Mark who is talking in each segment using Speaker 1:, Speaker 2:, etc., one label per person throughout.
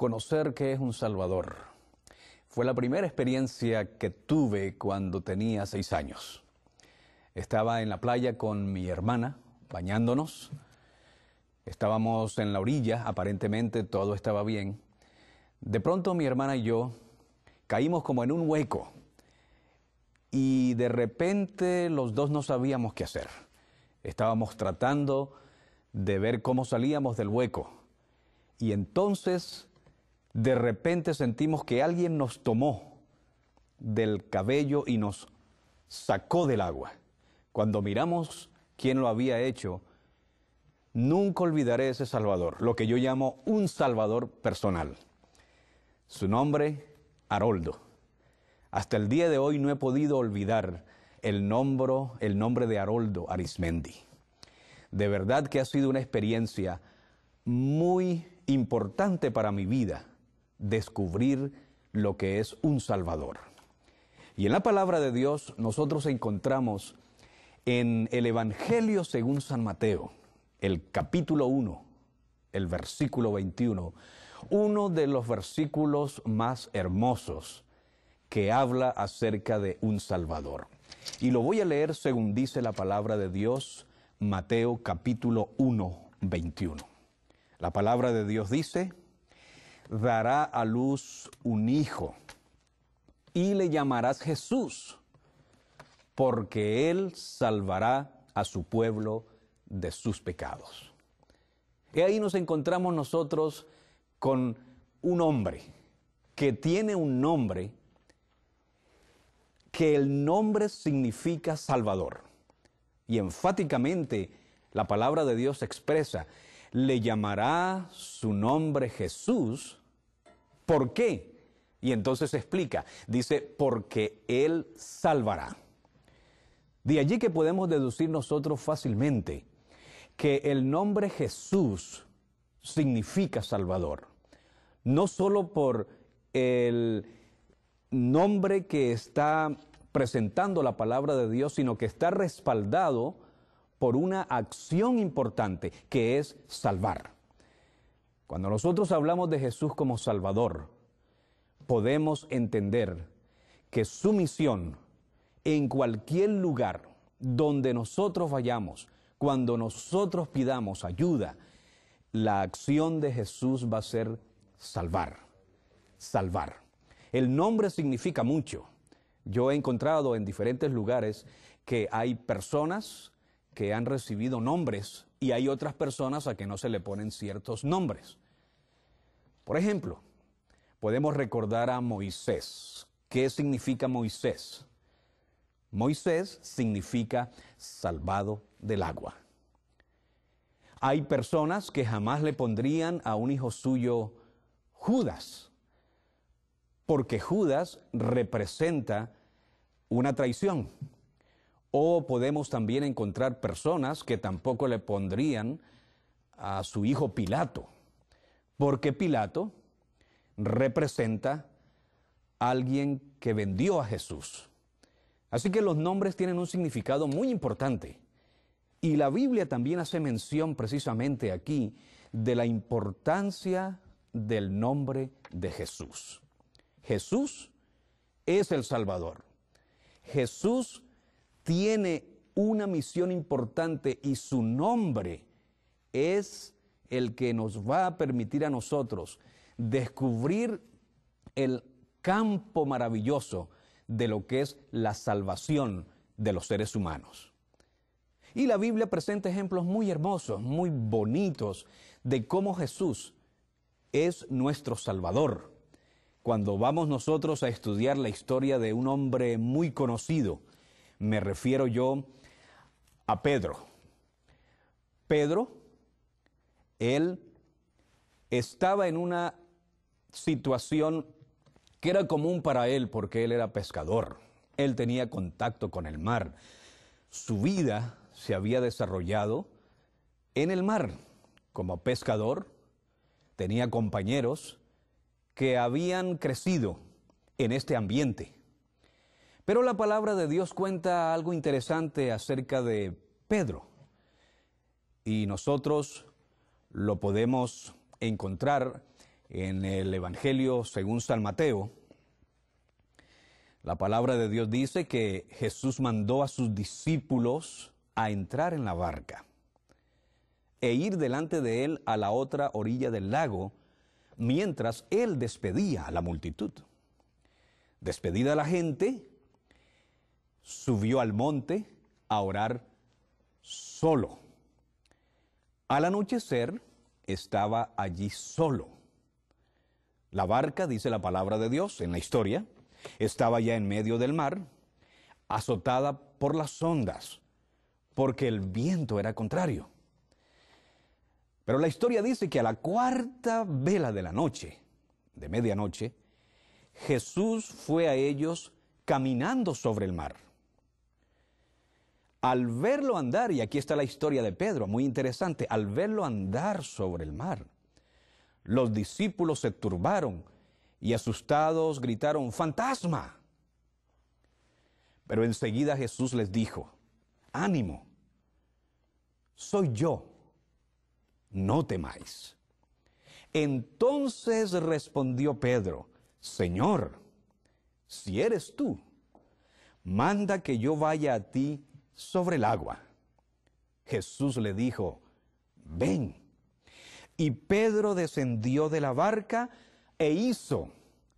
Speaker 1: Conocer qué es un Salvador fue la primera experiencia que tuve cuando tenía 6 años. Estaba en la playa con mi hermana, bañándonos. Estábamos en la orilla, aparentemente todo estaba bien. De pronto mi hermana y yo caímos como en un hueco y de repente los dos no sabíamos qué hacer. Estábamos tratando de ver cómo salíamos del hueco y entonces de repente sentimos que alguien nos tomó del cabello y nos sacó del agua. Cuando miramos quién lo había hecho, nunca olvidaré ese Salvador, lo que yo llamo un Salvador personal. Su nombre, Haroldo. Hasta el día de hoy no he podido olvidar el nombre de Haroldo Arizmendi. De verdad que ha sido una experiencia muy importante para mi vida, descubrir lo que es un Salvador. Y en la palabra de Dios nosotros encontramos en el Evangelio según San Mateo, el capítulo 1, el versículo 21, uno de los versículos más hermosos que habla acerca de un Salvador. Y lo voy a leer según dice la palabra de Dios, Mateo capítulo 1, 21. La palabra de Dios dice: dará a luz un hijo, y le llamarás Jesús, porque él salvará a su pueblo de sus pecados. Y ahí nos encontramos nosotros con un hombre que tiene un nombre, que el nombre significa Salvador. Y enfáticamente la palabra de Dios expresa: le llamará su nombre Jesús. ¿Por qué? Y entonces explica, dice, porque Él salvará. De allí que podemos deducir nosotros fácilmente que el nombre Jesús significa Salvador. No solo por el nombre que está presentando la palabra de Dios, sino que está respaldado por una acción importante, que es salvar. Cuando nosotros hablamos de Jesús como Salvador, podemos entender que su misión en cualquier lugar donde nosotros vayamos, cuando nosotros pidamos ayuda, la acción de Jesús va a ser salvar. Salvar. El nombre significa mucho. Yo he encontrado en diferentes lugares que hay personas que han recibido nombres y hay otras personas a que no se le ponen ciertos nombres. Por ejemplo, podemos recordar a Moisés. ¿Qué significa Moisés? Moisés significa salvado del agua. Hay personas que jamás le pondrían a un hijo suyo Judas, porque Judas representa una traición. O podemos también encontrar personas que tampoco le pondrían a su hijo Pilato, porque Pilato representa a alguien que vendió a Jesús. Así que los nombres tienen un significado muy importante. Y la Biblia también hace mención precisamente aquí de la importancia del nombre de Jesús. Jesús es el Salvador. Jesús tiene una misión importante y su nombre es el que nos va a permitir a nosotros descubrir el campo maravilloso de lo que es la salvación de los seres humanos. Y la Biblia presenta ejemplos muy hermosos, muy bonitos, de cómo Jesús es nuestro Salvador. Cuando vamos nosotros a estudiar la historia de un hombre muy conocido, me refiero yo a Pedro. Pedro, él estaba en una situación que era común para él porque él era pescador. Él tenía contacto con el mar. Su vida se había desarrollado en el mar. Como pescador, tenía compañeros que habían crecido en este ambiente. Pero la palabra de Dios cuenta algo interesante acerca de Pedro. Y nosotros lo podemos encontrar En el Evangelio según San Mateo, la palabra de Dios dice que Jesús mandó a sus discípulos a entrar en la barca e ir delante de él a la otra orilla del lago, mientras él despedía a la multitud. Despedida la gente, subió al monte a orar solo. Al anochecer estaba allí solo. La barca, dice la palabra de Dios en la historia, estaba ya en medio del mar, azotada por las ondas, porque el viento era contrario. Pero la historia dice que a la cuarta vela de la noche, de medianoche, Jesús fue a ellos caminando sobre el mar. Al verlo andar, y aquí está la historia de Pedro, muy interesante, al verlo andar sobre el mar, los discípulos se turbaron y asustados gritaron, ¡fantasma! Pero enseguida Jesús les dijo, ánimo, soy yo, no temáis. Entonces respondió Pedro, Señor, si eres tú, manda que yo vaya a ti sobre el agua. Jesús le dijo, ven. Y Pedro descendió de la barca e hizo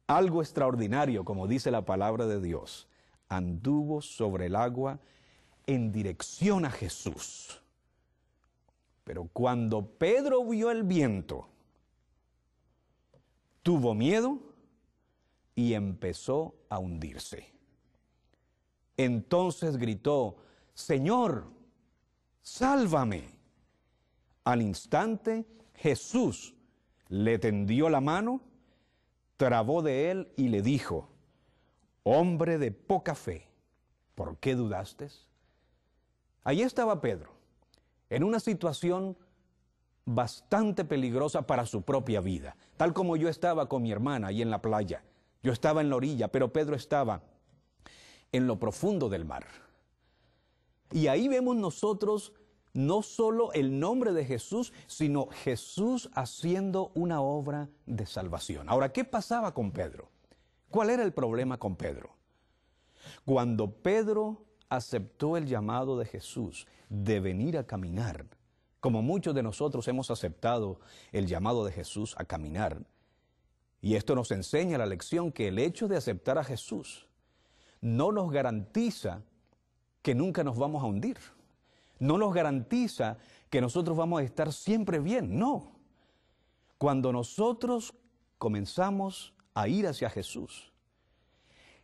Speaker 1: algo extraordinario, como dice la palabra de Dios. Anduvo sobre el agua en dirección a Jesús. Pero cuando Pedro vio el viento, tuvo miedo y empezó a hundirse. Entonces gritó, Señor, sálvame. Al instante Jesús le tendió la mano, trabó de él y le dijo, hombre de poca fe, ¿por qué dudaste? Allí estaba Pedro, en una situación bastante peligrosa para su propia vida, tal como yo estaba con mi hermana ahí en la playa. Yo estaba en la orilla, pero Pedro estaba en lo profundo del mar. Y ahí vemos nosotros no solo el nombre de Jesús, sino Jesús haciendo una obra de salvación. Ahora, ¿qué pasaba con Pedro? ¿Cuál era el problema con Pedro? Cuando Pedro aceptó el llamado de Jesús de venir a caminar, como muchos de nosotros hemos aceptado el llamado de Jesús a caminar, y esto nos enseña la lección que el hecho de aceptar a Jesús no nos garantiza que nunca nos vamos a hundir. No nos garantiza que nosotros vamos a estar siempre bien, no. Cuando nosotros comenzamos a ir hacia Jesús,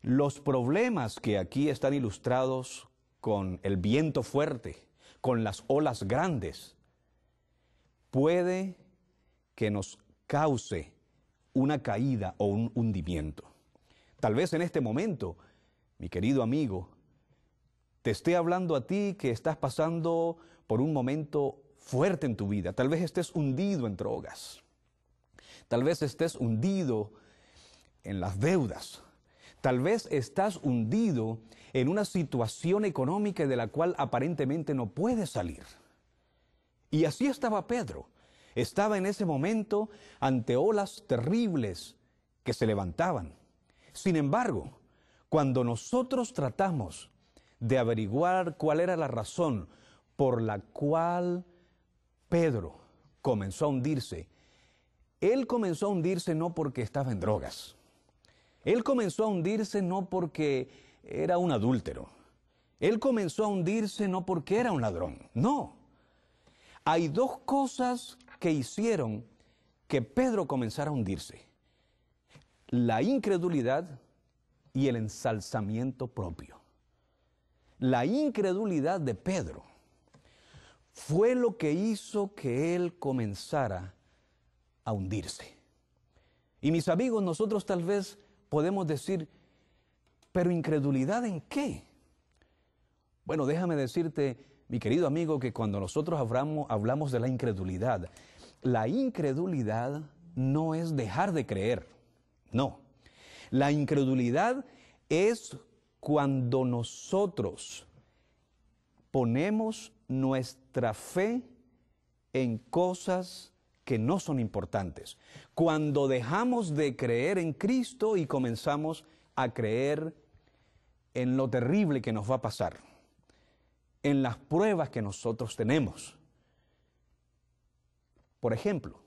Speaker 1: los problemas que aquí están ilustrados con el viento fuerte, con las olas grandes, puede que nos cause una caída o un hundimiento. Tal vez en este momento, mi querido amigo, te esté hablando a ti que estás pasando por un momento fuerte en tu vida. Tal vez estés hundido en drogas. Tal vez estés hundido en las deudas. Tal vez estás hundido en una situación económica de la cual aparentemente no puedes salir. Y así estaba Pedro. Estaba en ese momento ante olas terribles que se levantaban. Sin embargo, cuando nosotros tratamos de averiguar cuál era la razón por la cual Pedro comenzó a hundirse, él comenzó a hundirse no porque estaba en drogas. Él comenzó a hundirse no porque era un adúltero. Él comenzó a hundirse no porque era un ladrón. No. Hay dos cosas que hicieron que Pedro comenzara a hundirse: la incredulidad y el ensalzamiento propio. La incredulidad de Pedro fue lo que hizo que él comenzara a hundirse. Y mis amigos, nosotros tal vez podemos decir, ¿pero incredulidad en qué? Bueno, déjame decirte, mi querido amigo, que cuando nosotros hablamos de la incredulidad no es dejar de creer, no. La incredulidad es cuando nosotros ponemos nuestra fe en cosas que no son importantes. Cuando dejamos de creer en Cristo y comenzamos a creer en lo terrible que nos va a pasar, en las pruebas que nosotros tenemos. Por ejemplo,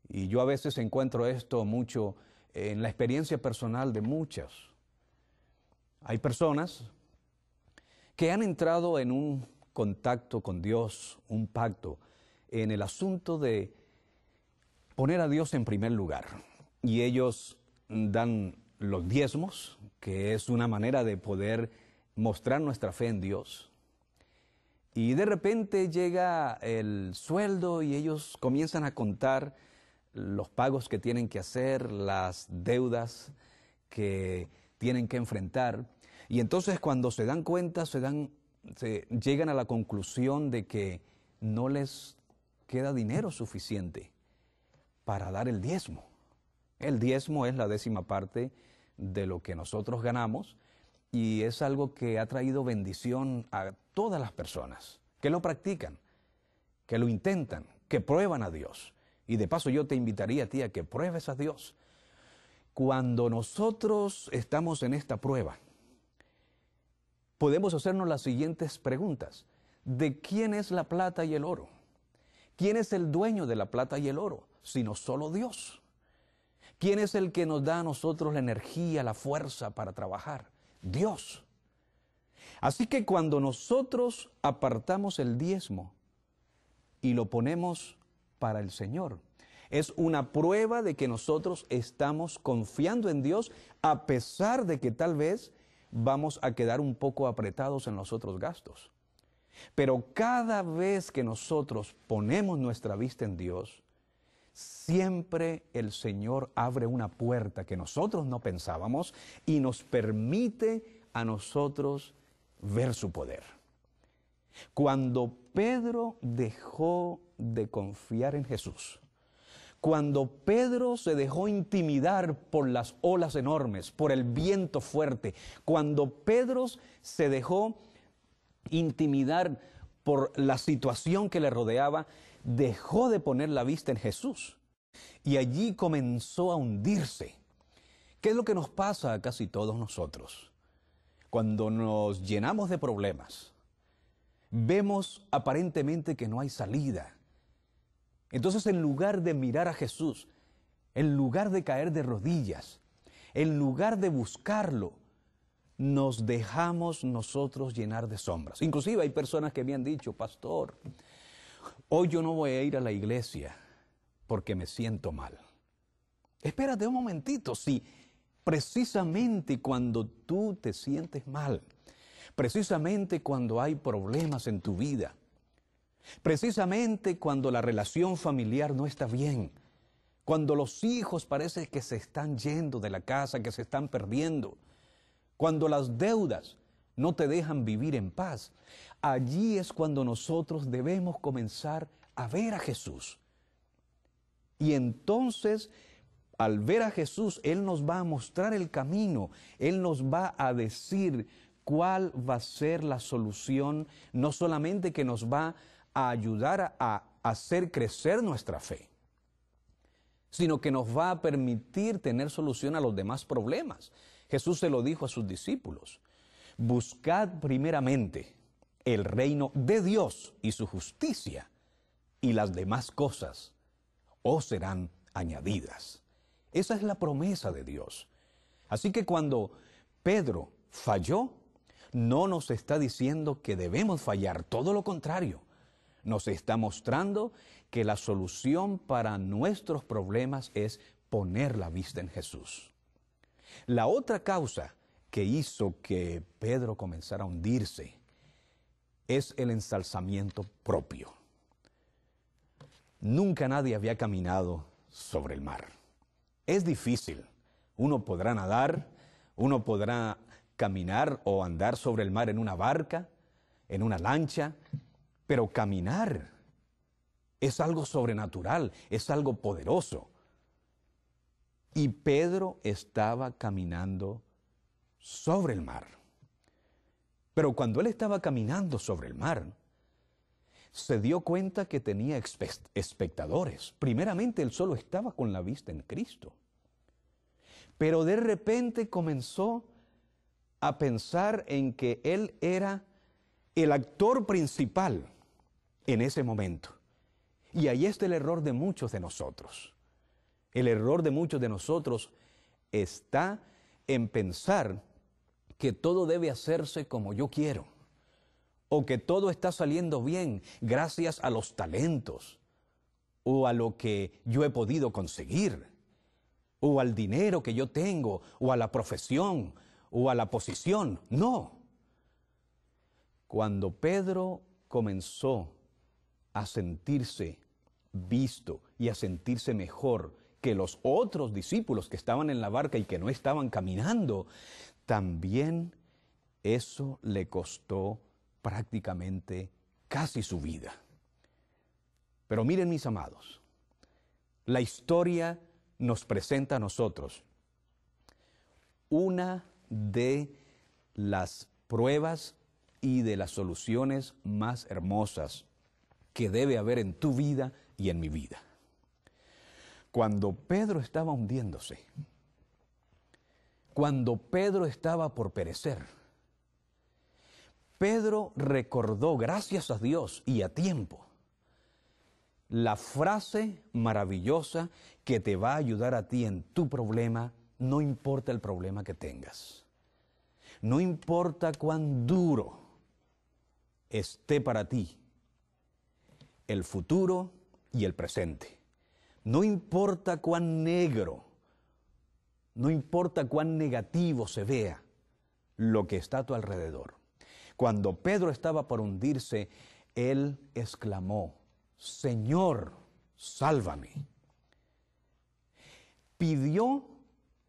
Speaker 1: y yo a veces encuentro esto mucho en la experiencia personal de muchas, hay personas que han entrado en un contacto con Dios, un pacto, en el asunto de poner a Dios en primer lugar. Y ellos dan los diezmos, que es una manera de poder mostrar nuestra fe en Dios. Y de repente llega el sueldo y ellos comienzan a contar los pagos que tienen que hacer, las deudas que tienen que enfrentar. Y entonces cuando se dan cuenta, llegan a la conclusión de que no les queda dinero suficiente para dar el diezmo. El diezmo es la 10ª parte de lo que nosotros ganamos y es algo que ha traído bendición a todas las personas que lo practican, que lo intentan, que prueban a Dios. Y de paso yo te invitaría a ti a que pruebes a Dios. Cuando nosotros estamos en esta prueba, podemos hacernos las siguientes preguntas. ¿De quién es la plata y el oro? ¿Quién es el dueño de la plata y el oro? Sino solo Dios. ¿Quién es el que nos da a nosotros la energía, la fuerza para trabajar? Dios. Así que cuando nosotros apartamos el diezmo y lo ponemos para el Señor, es una prueba de que nosotros estamos confiando en Dios a pesar de que tal vez vamos a quedar un poco apretados en los otros gastos. Pero cada vez que nosotros ponemos nuestra vista en Dios, siempre el Señor abre una puerta que nosotros no pensábamos y nos permite a nosotros ver su poder. Cuando Pedro dejó de confiar en Jesús, cuando Pedro se dejó intimidar por las olas enormes, por el viento fuerte, cuando Pedro se dejó intimidar por la situación que le rodeaba, dejó de poner la vista en Jesús y allí comenzó a hundirse. ¿Qué es lo que nos pasa a casi todos nosotros? Cuando nos llenamos de problemas, vemos aparentemente que no hay salida. Entonces, en lugar de mirar a Jesús, en lugar de caer de rodillas, en lugar de buscarlo, nos dejamos nosotros llenar de sombras. Inclusive hay personas que me han dicho, pastor, hoy yo no voy a ir a la iglesia porque me siento mal. Espérate un momentito, si precisamente cuando tú te sientes mal, precisamente cuando hay problemas en tu vida, precisamente cuando la relación familiar no está bien, cuando los hijos parece que se están yendo de la casa, que se están perdiendo, cuando las deudas no te dejan vivir en paz, allí es cuando nosotros debemos comenzar a ver a Jesús. Y entonces, al ver a Jesús, Él nos va a mostrar el camino, Él nos va a decir cuál va a ser la solución, no solamente que nos va a ayudar a hacer crecer nuestra fe, sino que nos va a permitir tener solución a los demás problemas. Jesús se lo dijo a sus discípulos: buscad primeramente el reino de Dios y su justicia, y las demás cosas os serán añadidas. Esa es la promesa de Dios. Así que cuando Pedro falló, no nos está diciendo que debemos fallar, todo lo contrario. Nos está mostrando que la solución para nuestros problemas es poner la vista en Jesús. La otra causa que hizo que Pedro comenzara a hundirse es el ensalzamiento propio. Nunca nadie había caminado sobre el mar. Es difícil. Uno podrá nadar, uno podrá caminar o andar sobre el mar en una barca, en una lancha, pero caminar es algo sobrenatural, es algo poderoso. Y Pedro estaba caminando sobre el mar. Pero cuando él estaba caminando sobre el mar, se dio cuenta que tenía espectadores. Primeramente, él solo estaba con la vista en Cristo. Pero de repente comenzó a pensar en que él era el actor principal en ese momento. Y ahí está el error de muchos de nosotros. El error de muchos de nosotros está en pensar que todo debe hacerse como yo quiero, o que todo está saliendo bien gracias a los talentos, o a lo que yo he podido conseguir, o al dinero que yo tengo, o a la profesión, o a la posición. No. Cuando Pedro comenzó a sentirse visto y a sentirse mejor que los otros discípulos que estaban en la barca y que no estaban caminando, también eso le costó prácticamente casi su vida. Pero miren, mis amados, la historia nos presenta a nosotros una de las pruebas y de las soluciones más hermosas que debe haber en tu vida y en mi vida. Cuando Pedro estaba hundiéndose, cuando Pedro estaba por perecer, Pedro recordó, gracias a Dios y a tiempo, la frase maravillosa que te va a ayudar a ti en tu problema, no importa el problema que tengas. No importa cuán duro esté para ti el futuro y el presente. No importa cuán negro, no importa cuán negativo se vea lo que está a tu alrededor. Cuando Pedro estaba por hundirse, él exclamó: Señor, sálvame. Pidió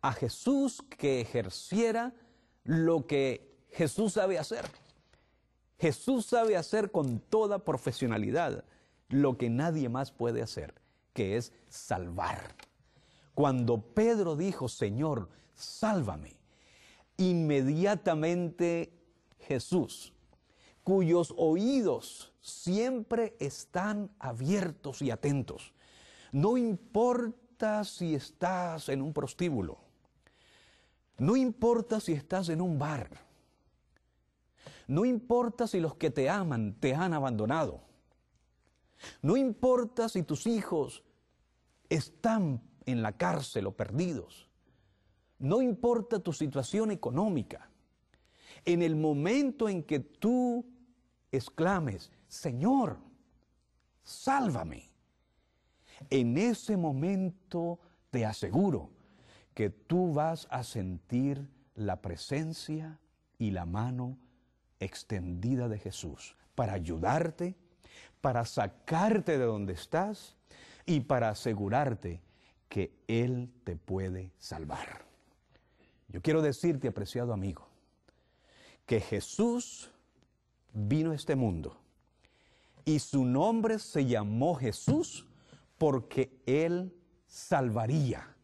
Speaker 1: a Jesús que ejerciera lo que Jesús sabe hacer. Jesús sabe hacer con toda profesionalidad lo que nadie más puede hacer, que es salvar. Cuando Pedro dijo: Señor, sálvame, inmediatamente Jesús, cuyos oídos siempre están abiertos y atentos, no importa si estás en un prostíbulo, no importa si estás en un bar, no importa si los que te aman te han abandonado, no importa si tus hijos están en la cárcel o perdidos, no importa tu situación económica. En el momento en que tú exclames: Señor, sálvame, en ese momento te aseguro que tú vas a sentir la presencia y la mano extendida de Jesús para ayudarte, para sacarte de donde estás y para asegurarte que Él te puede salvar. Yo quiero decirte, apreciado amigo, que Jesús vino a este mundo y su nombre se llamó Jesús porque Él salvaría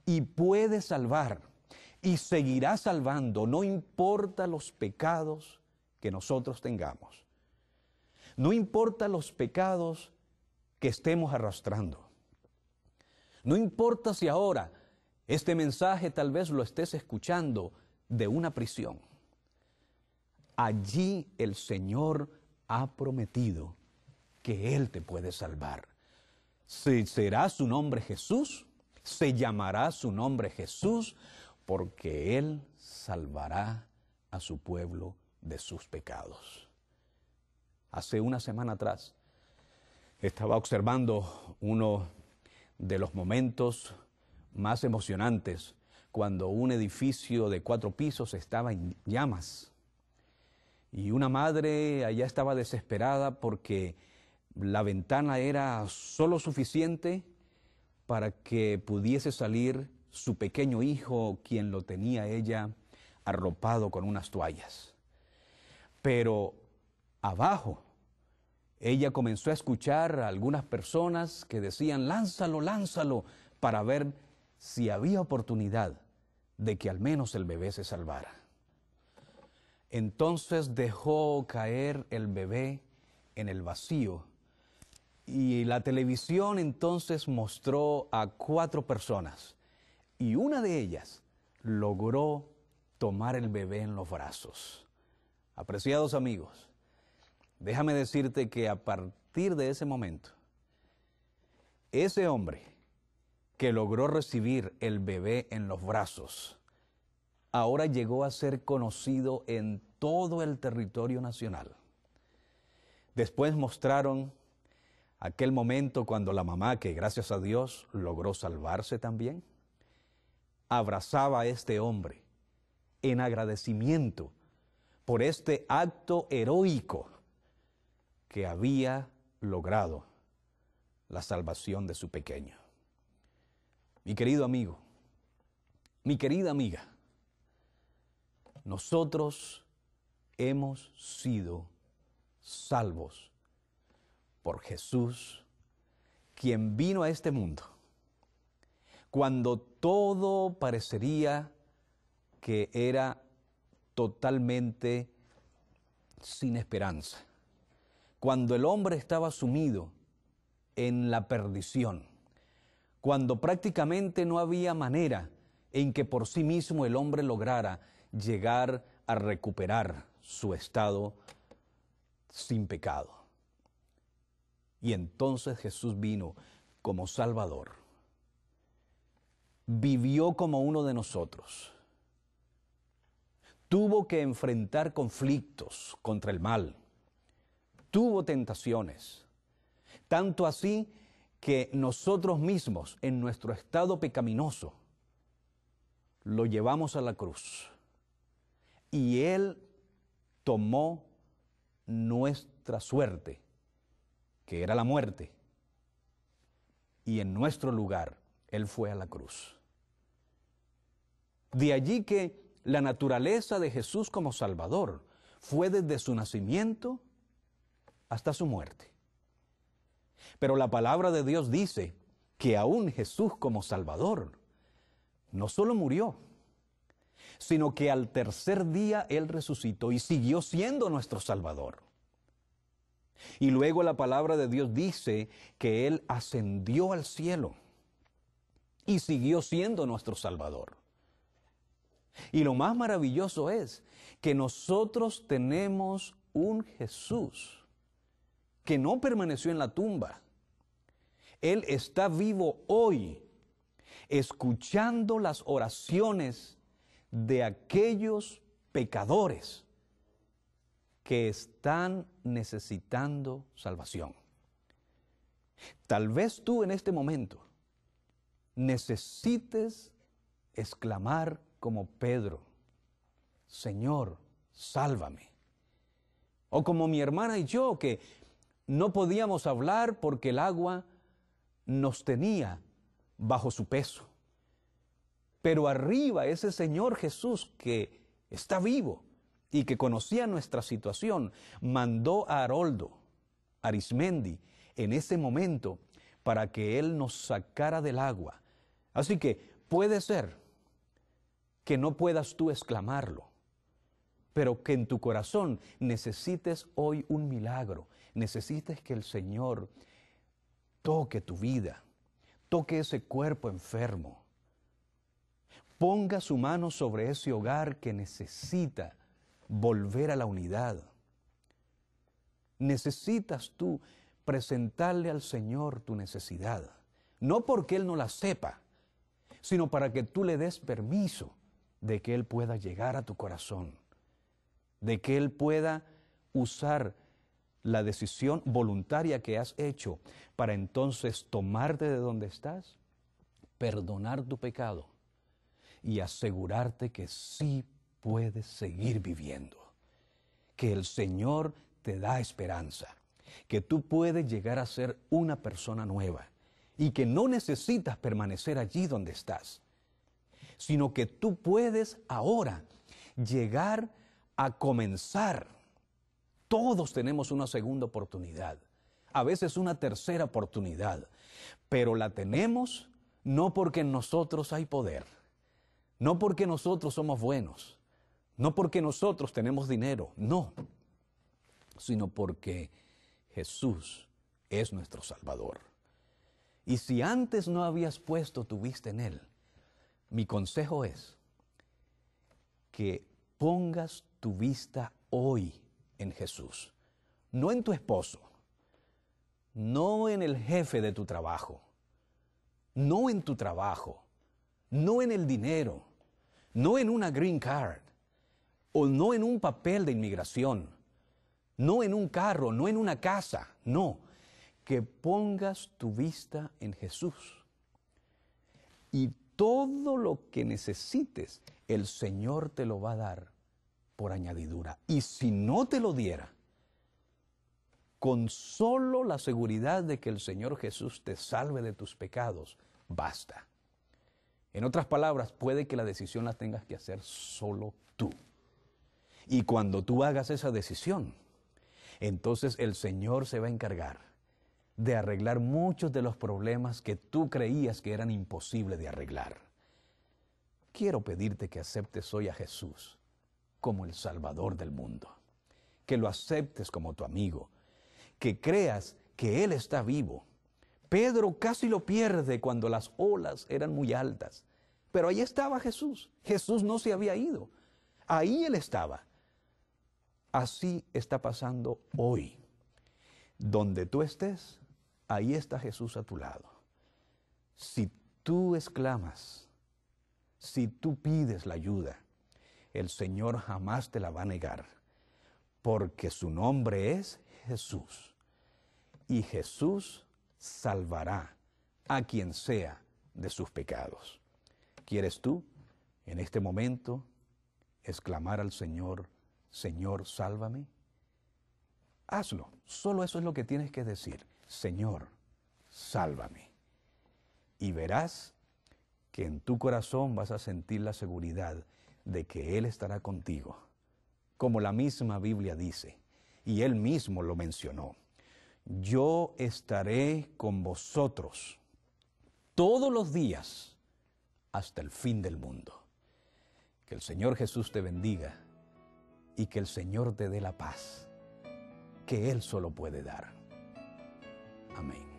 Speaker 1: y puede salvar y seguirá salvando, no importa los pecados que nosotros tengamos, no importa los pecados que estemos arrastrando, no importa si ahora este mensaje tal vez lo estés escuchando de una prisión. Allí el Señor ha prometido que Él te puede salvar. Será su nombre Jesús, se llamará su nombre Jesús, porque Él salvará a su pueblo de sus pecados. Hace una semana atrás estaba observando uno de los momentos más emocionantes cuando un edificio de 4 pisos estaba en llamas. Y una madre allá estaba desesperada porque la ventana era solo suficiente para que pudiese salir su pequeño hijo, quien lo tenía ella arropado con unas toallas. Pero abajo, ella comenzó a escuchar a algunas personas que decían: lánzalo, lánzalo, para ver si había oportunidad de que al menos el bebé se salvara. Entonces dejó caer el bebé en el vacío. Y la televisión entonces mostró a 4 personas y una de ellas logró tomar el bebé en los brazos. Apreciados amigos, déjame decirte que a partir de ese momento, ese hombre que logró recibir el bebé en los brazos, ahora llegó a ser conocido en todo el territorio nacional. Después mostraron aquel momento cuando la mamá, que gracias a Dios logró salvarse también, abrazaba a este hombre en agradecimiento por este acto heroico que había logrado la salvación de su pequeño. Mi querido amigo, mi querida amiga, nosotros hemos sido salvos por Jesús, quien vino a este mundo cuando todo parecería que era totalmente sin esperanza, cuando el hombre estaba sumido en la perdición, cuando prácticamente no había manera en que por sí mismo el hombre lograra llegar a recuperar su estado sin pecado. Y entonces Jesús vino como Salvador. Vivió como uno de nosotros. Tuvo que enfrentar conflictos contra el mal. Tuvo tentaciones. Tanto así que nosotros mismos, en nuestro estado pecaminoso, lo llevamos a la cruz. Y Él tomó nuestra suerte, que era la muerte, y en nuestro lugar Él fue a la cruz. De allí que la naturaleza de Jesús como Salvador fue desde su nacimiento hasta su muerte. Pero la palabra de Dios dice que aún Jesús como Salvador no solo murió, sino que al tercer día Él resucitó y siguió siendo nuestro Salvador. Y luego la palabra de Dios dice que Él ascendió al cielo y siguió siendo nuestro Salvador. Y lo más maravilloso es que nosotros tenemos un Jesús que no permaneció en la tumba. Él está vivo hoy, escuchando las oraciones de aquellos pecadores que están necesitando salvación. Tal vez tú en este momento necesites exclamar como Pedro: Señor, sálvame. O como mi hermana y yo, que no podíamos hablar porque el agua nos tenía bajo su peso. Pero arriba ese Señor Jesús que está vivo y que conocía nuestra situación, mandó a Haroldo Arismendi en ese momento para que Él nos sacara del agua. Así que puede ser que no puedas tú exclamarlo, pero que en tu corazón necesites hoy un milagro, necesites que el Señor toque tu vida, toque ese cuerpo enfermo, ponga su mano sobre ese hogar que necesita volver a la unidad. Necesitas tú presentarle al Señor tu necesidad, no porque Él no la sepa, sino para que tú le des permiso de que Él pueda llegar a tu corazón, de que Él pueda usar la decisión voluntaria que has hecho para entonces tomarte de donde estás, perdonar tu pecado y asegurarte que sí puedes seguir viviendo, que el Señor te da esperanza, que tú puedes llegar a ser una persona nueva y que no necesitas permanecer allí donde estás, sino que tú puedes ahora llegar a comenzar. Todos tenemos una segunda oportunidad, a veces una tercera oportunidad, pero la tenemos no porque en nosotros hay poder, no porque nosotros somos buenos, no porque nosotros tenemos dinero, no, sino porque Jesús es nuestro Salvador. Y si antes no habías puesto tu vista en Él, mi consejo es que pongas tu vista hoy en Jesús, no en tu esposo, no en el jefe de tu trabajo, no en tu trabajo, no en el dinero, no en una green card, o no en un papel de inmigración, no en un carro, no en una casa, no, que pongas tu vista en Jesús. Y todo lo que necesites, el Señor te lo va a dar por añadidura. Y si no te lo diera, con solo la seguridad de que el Señor Jesús te salve de tus pecados, basta. En otras palabras, puede que la decisión la tengas que hacer solo tú. Y cuando tú hagas esa decisión, entonces el Señor se va a encargar de arreglar muchos de los problemas que tú creías que eran imposibles de arreglar. Quiero pedirte que aceptes hoy a Jesús como el Salvador del mundo, que lo aceptes como tu amigo, que creas que Él está vivo. Pedro casi lo pierde cuando las olas eran muy altas, pero ahí estaba Jesús. Jesús no se había ido, ahí Él estaba. Así está pasando hoy. Donde tú estés, ahí está Jesús a tu lado. Si tú exclamas, si tú pides la ayuda, el Señor jamás te la va a negar, porque su nombre es Jesús. Y Jesús salvará a quien sea de sus pecados. ¿Quieres tú, en este momento, exclamar al Señor, Señor, sálvame? Hazlo. Solo eso es lo que tienes que decir. Señor, sálvame. Y verás que en tu corazón vas a sentir la seguridad de que Él estará contigo, como la misma Biblia dice, y Él mismo lo mencionó. Yo estaré con vosotros todos los días hasta el fin del mundo. Que el Señor Jesús te bendiga y que el Señor te dé la paz que Él solo puede dar. Amén.